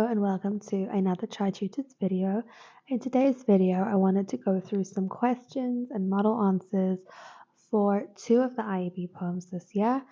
and welcome to another Tri-tutors video. In today's video, I wanted to go through some questions and model answers for two of the IEB poems this year.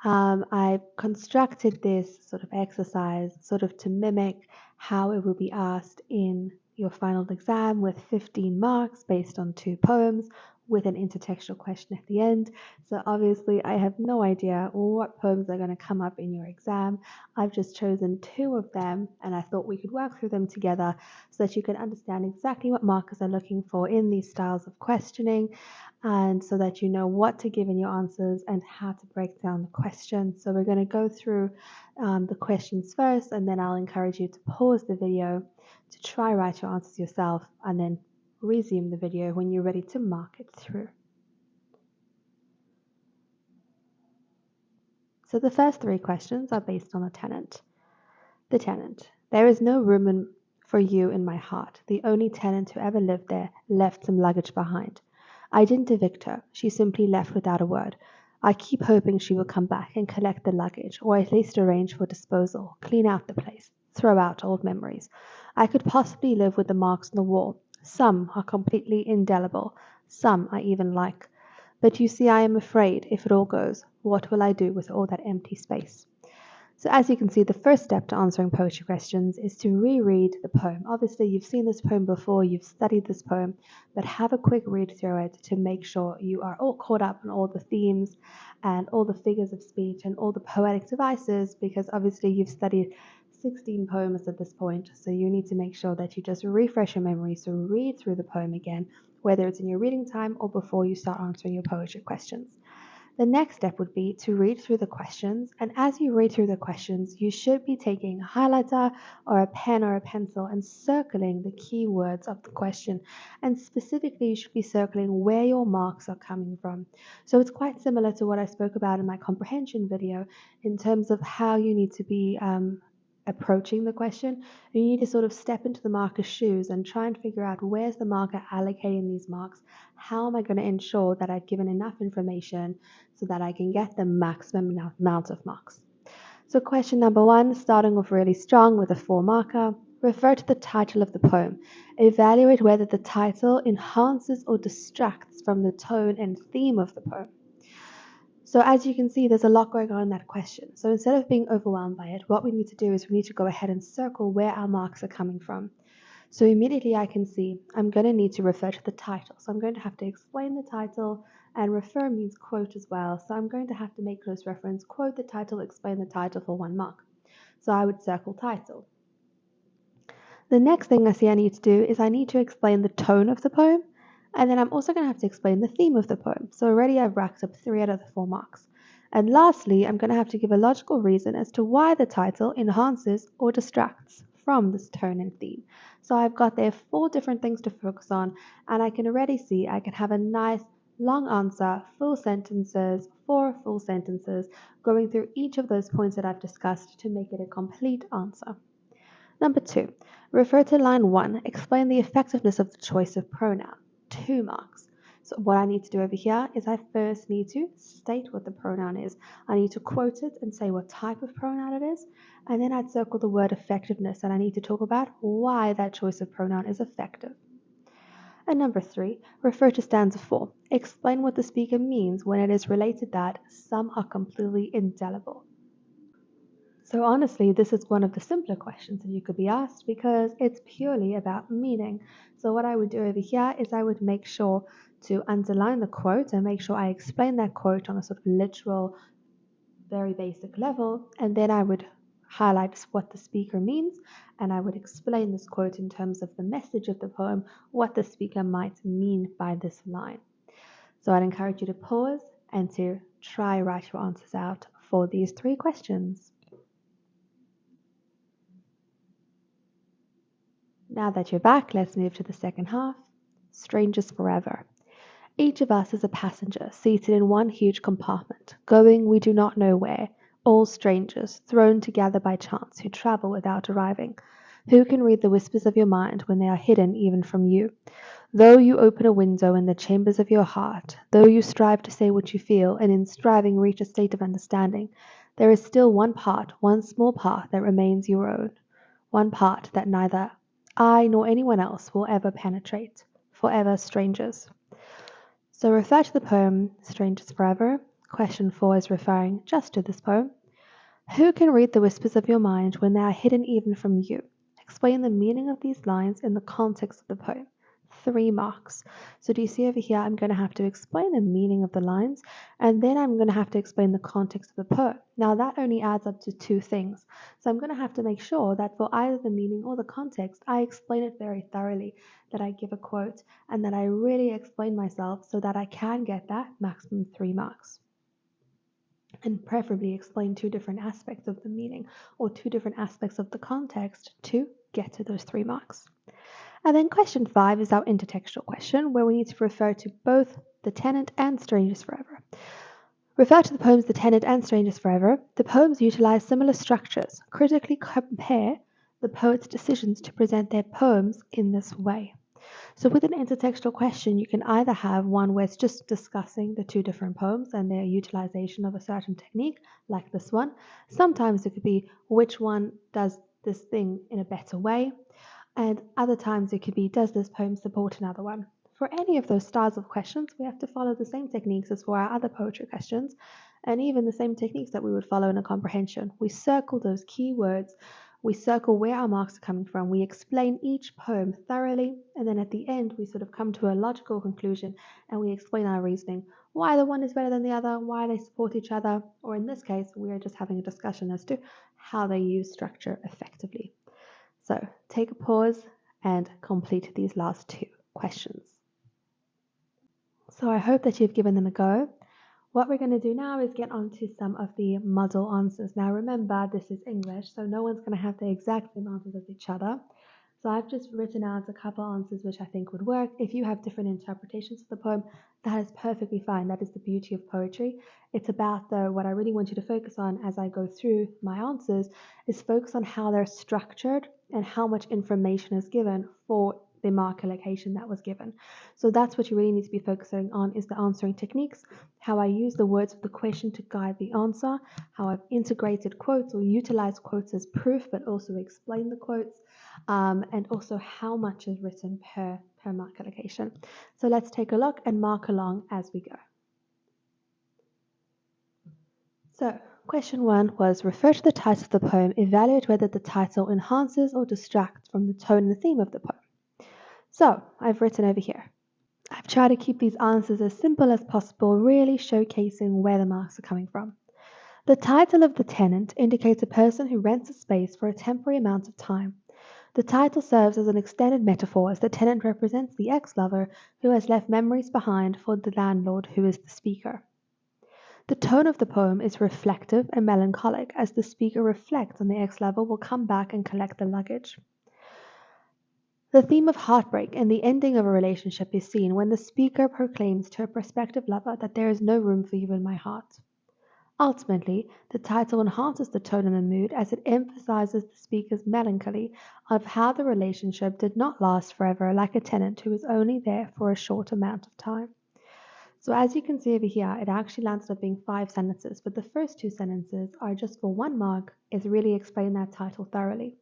I constructed this sort of exercise to mimic how it will be asked in your final exam with 15 marks based on two poems with an intertextual question at the end. So obviously I have no idea what poems are going to come up in your exam. I've just chosen two of them and I thought we could work through them together so that you can understand exactly what markers are looking for in these styles of questioning, and so that you know what to give in your answers and how to break down the questions. So we're going to go through the questions first, and then I'll encourage you to pause the video to try write your answers yourself and then resume the video when you're ready to mark it through. So the first three questions are based on the tenant. The tenant. There is no room for you in my heart. The only tenant who ever lived there left some luggage behind. I didn't evict her. She simply left without a word. I keep hoping she will come back and collect the luggage, or at least arrange for disposal, clean out the place, throw out old memories. I could possibly live with the marks on the wall. Some are completely indelible. Some I even like. But you see, I am afraid, if it all goes, what will I do with all that empty space? So as you can see, the first step to answering poetry questions is to reread the poem. Obviously, you've seen this poem before, you've studied this poem, but have a quick read through it to make sure you are all caught up on all the themes and all the figures of speech and all the poetic devices, because obviously you've studied 16 poems at this point, so you need to make sure that you just refresh your memory. So read through the poem again, whether it's in your reading time or before you start answering your poetry questions. The next step would be to read through the questions, and as you read through the questions, you should be taking a highlighter or a pen or a pencil and circling the key words of the question. And specifically, you should be circling where your marks are coming from. So it's quite similar to what I spoke about in my comprehension video in terms of how you need to be approaching the question. You need to sort of step into the marker's shoes and try and figure out where's the marker allocating these marks. How am I going to ensure that I've given enough information so that I can get the maximum amount of marks? So question number 1, starting off really strong with a 4 marker, refer to the title of the poem. Evaluate whether the title enhances or distracts from the tone and theme of the poem. So as you can see, there's a lot going on in that question. So instead of being overwhelmed by it, what we need to do is we need to go ahead and circle where our marks are coming from. So immediately I can see I'm going to need to refer to the title. So I'm going to have to explain the title, and refer means quote as well. So I'm going to have to make close reference, quote the title, explain the title for 1 mark. So I would circle title. The next thing I see I need to do is I need to explain the tone of the poem. And then I'm also going to have to explain the theme of the poem. So already I've racked up 3 out of the 4 marks. And lastly, I'm going to have to give a logical reason as to why the title enhances or distracts from this tone and theme. So I've got there 4 different things to focus on, and I can already see I can have a nice long answer, full sentences, 4 full sentences, going through each of those points that I've discussed to make it a complete answer. Number 2, refer to line 1, explain the effectiveness of the choice of pronoun. 2 marks. So what I need to do over here is I first need to state what the pronoun is. I need to quote it and say what type of pronoun it is, and then I'd circle the word effectiveness, and I need to talk about why that choice of pronoun is effective. And number 3, refer to stanza 4. Explain what the speaker means when it is related that some are completely indelible. So honestly, this is one of the simpler questions that you could be asked because it's purely about meaning. So what I would do over here is I would make sure to underline the quote and make sure I explain that quote on a sort of literal, very basic level, and then I would highlight what the speaker means, and I would explain this quote in terms of the message of the poem, what the speaker might mean by this line. So I'd encourage you to pause and to try write your answers out for these 3 questions. Now that you're back, let's move to the second half. Strangers Forever. Each of us is a passenger seated in one huge compartment, going we do not know where, all strangers, thrown together by chance, who travel without arriving. Who can read the whispers of your mind when they are hidden even from you? Though you open a window in the chambers of your heart, though you strive to say what you feel, and in striving reach a state of understanding, there is still one part, one small part that remains your own. one part that neither I nor anyone else will ever penetrate. Forever strangers. So refer to the poem Strangers Forever. Question 4 is referring just to this poem. Who can read the whispers of your mind when they are hidden even from you? Explain the meaning of these lines in the context of the poem. 3 marks. So do you see over here, I'm going to have to explain the meaning of the lines, and then I'm going to have to explain the context of the poem. Now that only adds up to 2 things. So I'm going to have to make sure that for either the meaning or the context, I explain it very thoroughly, that I give a quote, and that I really explain myself so that I can get that maximum 3 marks. And preferably explain 2 different aspects of the meaning or 2 different aspects of the context to get to those 3 marks. And then question 5 is our intertextual question, where we need to refer to both the Tenant and Strangers Forever. Refer to the poems The Tenant and Strangers Forever. The poems utilize similar structures. Critically compare the poet's decisions to present their poems in this way. So with an intertextual question, you can either have one where it's just discussing the 2 different poems and their utilization of a certain technique, like this one. Sometimes it could be which one does this thing in a better way. And other times it could be, does this poem support another one? For any of those styles of questions, we have to follow the same techniques as for our other poetry questions, and even the same techniques that we would follow in a comprehension. We circle those key words, we circle where our marks are coming from, we explain each poem thoroughly, and then at the end we sort of come to a logical conclusion and we explain our reasoning, why the one is better than the other, why they support each other, or in this case, we are just having a discussion as to how they use structure effectively. So take a pause and complete these last 2 questions. So I hope that you've given them a go. What we're going to do now is get on to some of the model answers. Now remember, this is English, so no one's going to have the exact same answers as each other. So I've just written out a couple answers which I think would work. If you have different interpretations of the poem, that is perfectly fine. That is the beauty of poetry. It's about, though, what I really want you to focus on as I go through my answers is focus on how they're structured and how much information is given for the mark allocation that was given. So that's what you really need to be focusing on, is the answering techniques, how I use the words of the question to guide the answer, how I've integrated quotes or utilized quotes as proof, but also explain the quotes, and also how much is written per mark allocation. So let's take a look and mark along as we go. So question 1 was, refer to the title of the poem, evaluate whether the title enhances or distracts from the tone and the theme of the poem. So I've written over here, I've tried to keep these answers as simple as possible, really showcasing where the marks are coming from. The title of the tenant indicates a person who rents a space for a temporary amount of time. The title serves as an extended metaphor, as the tenant represents the ex-lover who has left memories behind for the landlord, who is the speaker. The tone of the poem is reflective and melancholic, as the speaker reflects on the ex-lover will come back and collect the luggage. The theme of heartbreak and the ending of a relationship is seen when the speaker proclaims to a prospective lover that there is no room for you in my heart. Ultimately, the title enhances the tone and the mood as it emphasizes the speaker's melancholy of how the relationship did not last forever, like a tenant who is only there for a short amount of time. So as you can see over here, it actually lands up being 5 sentences, but the first 2 sentences are just for 1 mark, is really explain that title thoroughly.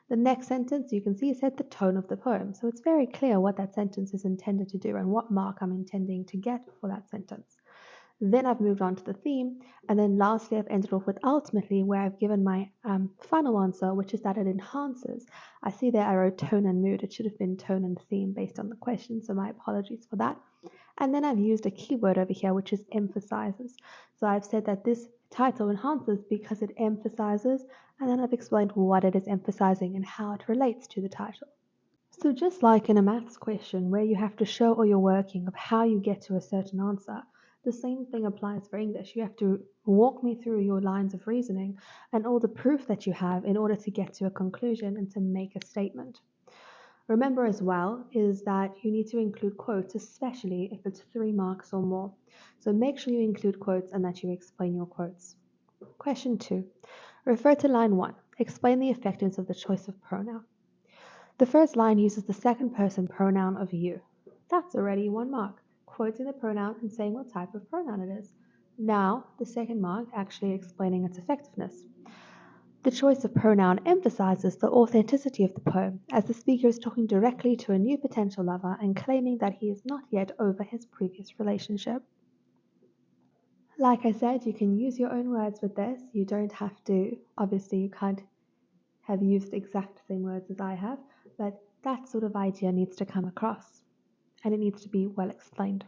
The next sentence, you can see, said the tone of the poem. So it's very clear what that sentence is intended to do and what mark I'm intending to get for that sentence. Then I've moved on to the theme, and then lastly I've ended off with ultimately, where I've given my final answer, which is that it enhances. I see there I wrote tone and mood. It should have been tone and theme based on the question, so my apologies for that. And then I've used a keyword over here, which is emphasizes. So I've said that this title enhances because it emphasizes, and then I've explained what it is emphasizing and how it relates to the title. So just like in a maths question where you have to show all your working of how you get to a certain answer, the same thing applies for English. You have to walk me through your lines of reasoning and all the proof that you have in order to get to a conclusion and to make a statement. Remember as well is that you need to include quotes, especially if it's 3 marks or more. So make sure you include quotes and that you explain your quotes. Question 2. Refer to line 1. Explain the effectiveness of the choice of pronoun. The first line uses the second person pronoun of you. That's already 1 mark, quoting the pronoun and saying what type of pronoun it is. Now, the second mark actually explaining its effectiveness. The choice of pronoun emphasizes the authenticity of the poem, as the speaker is talking directly to a new potential lover and claiming that he is not yet over his previous relationship. Like I said, you can use your own words with this. You don't have to, obviously, you can't have used exact same words as I have, but that sort of idea needs to come across and it needs to be well explained.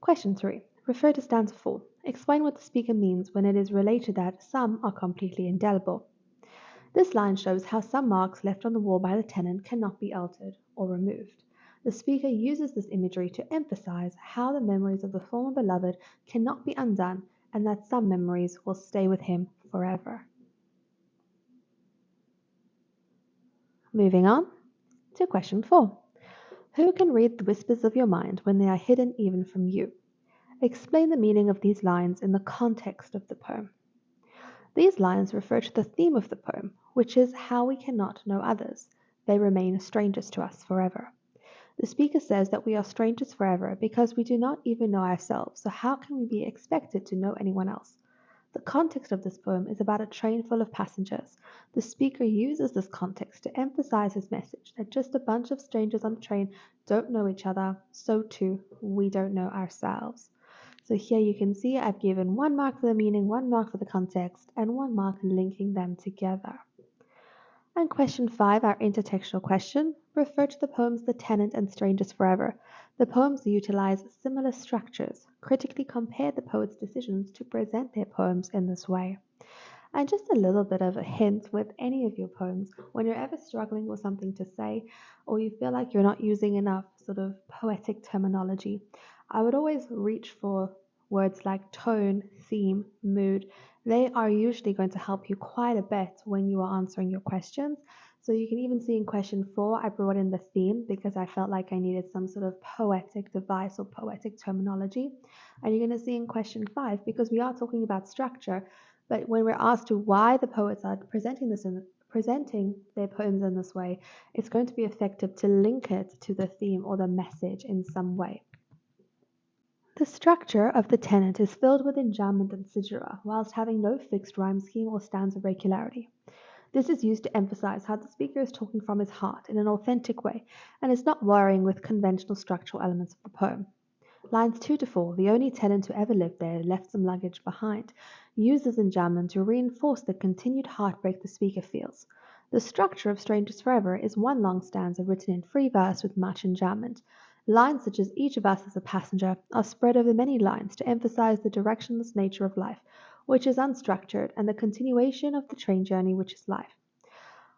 Question 3. Refer to stanza 4. Explain what the speaker means when it is related that some are completely indelible. This line shows how some marks left on the wall by the tenant cannot be altered or removed. The speaker uses this imagery to emphasize how the memories of the former beloved cannot be undone and that some memories will stay with him forever. Moving on to question 4. Who can read the whispers of your mind when they are hidden even from you? Explain the meaning of these lines in the context of the poem. These lines refer to the theme of the poem, which is how we cannot know others. They remain strangers to us forever. The speaker says that we are strangers forever because we do not even know ourselves, so how can we be expected to know anyone else? The context of this poem is about a train full of passengers. The speaker uses this context to emphasize his message that just a bunch of strangers on a train don't know each other, so too we don't know ourselves. So here you can see I've given 1 mark for the meaning, 1 mark for the context, and 1 mark linking them together. And question 5, our intertextual question, refer to the poems The Tenant and Strangers Forever. The poems utilize similar structures. Critically compare the poet's decisions to present their poems in this way. And just a little bit of a hint with any of your poems, when you're ever struggling with something to say, or you feel like you're not using enough sort of poetic terminology, I would always reach for words like tone, theme, mood. They are usually going to help you quite a bit when you are answering your questions. So you can even see in question 4, I brought in the theme because I felt like I needed some sort of poetic device or poetic terminology. And you're going to see in question 5, because we are talking about structure, but when we're asked to why the poets are presenting their poems in this way, it's going to be effective to link it to the theme or the message in some way. The structure of the tenant is filled with enjambment and caesura, whilst having no fixed rhyme scheme or stanza regularity. This is used to emphasize how the speaker is talking from his heart in an authentic way and is not worrying with conventional structural elements of the poem. Lines 2 to 4, the only tenant who ever lived there left some luggage behind, uses enjambment to reinforce the continued heartbreak the speaker feels. The structure of Strangers Forever is 1 long stanza written in free verse with much enjambment. Lines such as each of us is a passenger are spread over many lines to emphasize the directionless nature of life, which is unstructured, and the continuation of the train journey, which is life.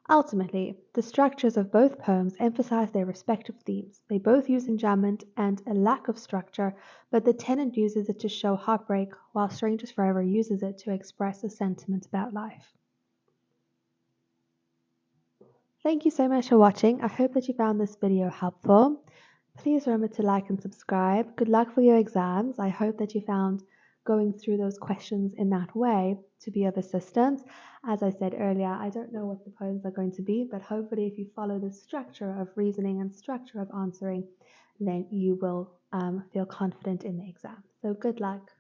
Ultimately, the structures of both poems emphasize their respective themes. They both use enjambment and a lack of structure, but The Tenant uses it to show heartbreak, while Strangers Forever uses it to express a sentiment about life. Thank you so much for watching. I hope that you found this video helpful. Please remember to like and subscribe. Good luck for your exams. I hope that you found going through those questions in that way to be of assistance. As I said earlier, I don't know what the poems are going to be, but hopefully if you follow the structure of reasoning and structure of answering, then you will feel confident in the exam. So good luck.